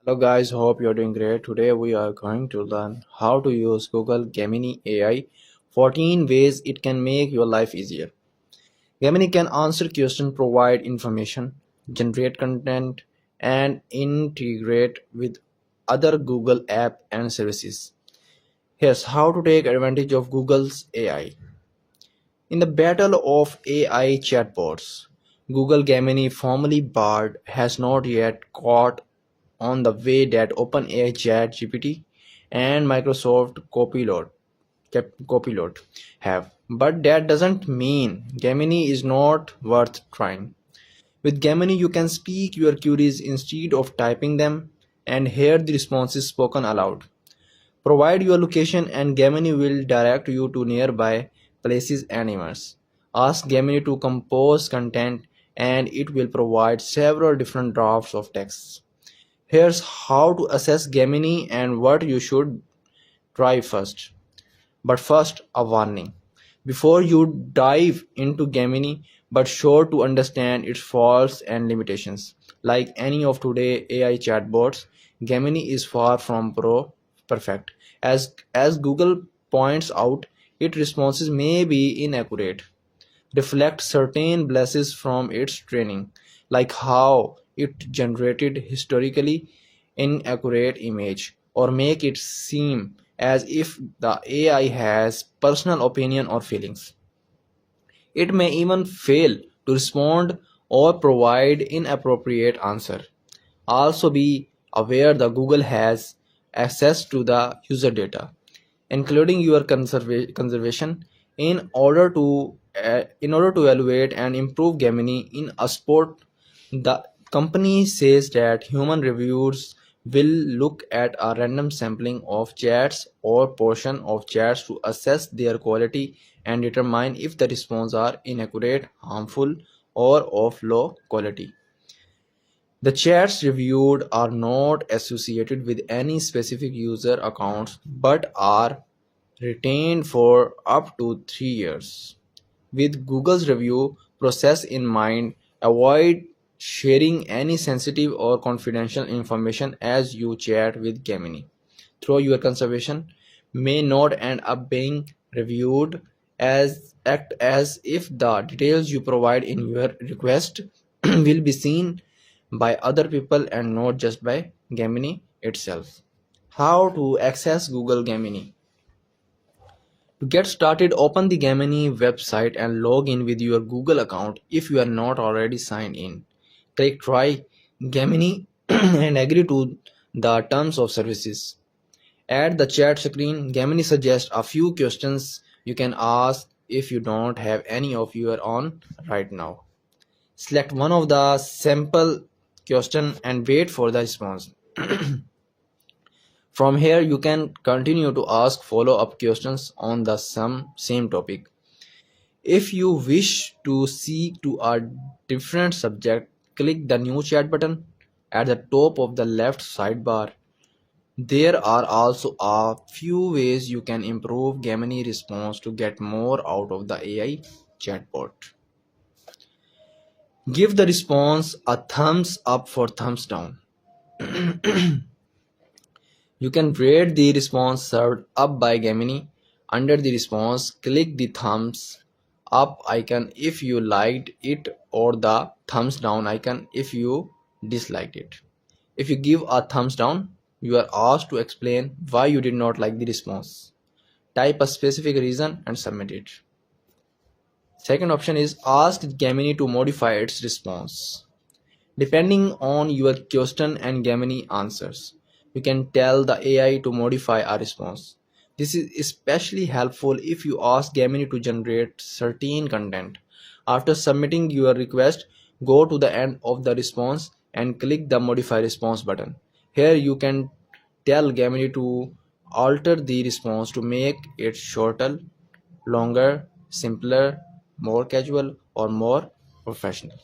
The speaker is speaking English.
Hello guys, hope you're doing great. Today we are going to learn how to use Google Gemini AI 14 ways it can make your life easier. Gemini can answer questions, provide information, generate content, and integrate with other Google app and services. Here's how to take advantage of Google's AI. In the battle of AI chatbots, Google Gemini, formerly Bard, has not yet caught on the way that OpenAI ChatGPT and Microsoft Copilot have. But that doesn't mean Gemini is not worth trying. With Gemini, you can speak your queries instead of typing them and hear the responses spoken aloud. Provide your location and Gemini will direct you to nearby places and events. Ask Gemini to compose content and it will provide several different drafts of text. Here's how to assess Gemini and what you should try first. But first, a warning. Before you dive into Gemini, but sure to understand its faults and limitations. Like any of today's AI chatbots, Gemini is far from perfect. As Google points out, its responses may be inaccurate, reflect certain biases from its training, like how it generated historically inaccurate image, or make it seem as if the AI has personal opinion or feelings. It may even fail to respond or provide inappropriate answer. Also be aware that Google has access to the user data, including your conservation, in order to evaluate and improve Gemini in a sport. The company says that human reviewers will look at a random sampling of chats or portion of chats to assess their quality and determine if the responses are inaccurate, harmful, or of low quality. The chats reviewed are not associated with any specific user accounts but are retained for up to 3 years. With Google's review process in mind, avoid sharing any sensitive or confidential information as you chat with Gemini. Through your conservation may not end up being reviewed as act as if the details you provide in your request will be seen by other people and not just by Gemini itself. How to access Google Gemini? To get started, open the Gemini website and log in with your Google account if you are not already signed in. Click Try Gemini and agree to the terms of services. At the chat screen, Gemini suggests a few questions you can ask if you don't have any of your own right now. Select one of the sample question and wait for the response. From here, you can continue to ask follow-up questions on the same topic. If you wish to seek to a different subject, click the new chat button at the top of the left sidebar. There are also a few ways you can improve Gemini response to get more out of the AI chatbot. Give the response a thumbs up for thumbs down. You can rate the response served up by Gemini. Under the response, click the thumbs up icon if you liked it or the thumbs down icon if you disliked it. If you give a thumbs down, you are asked to explain why you did not like the response. Type a specific reason and submit it. Second option is ask Gemini to modify its response. Depending on your question and Gemini answers, you can tell the AI to modify a response. This is especially helpful if you ask Gemini to generate certain content. After submitting your request, go to the end of the response and click the modify response button. Here you can tell Gemini to alter the response to make it shorter, longer, simpler, more casual, or more professional.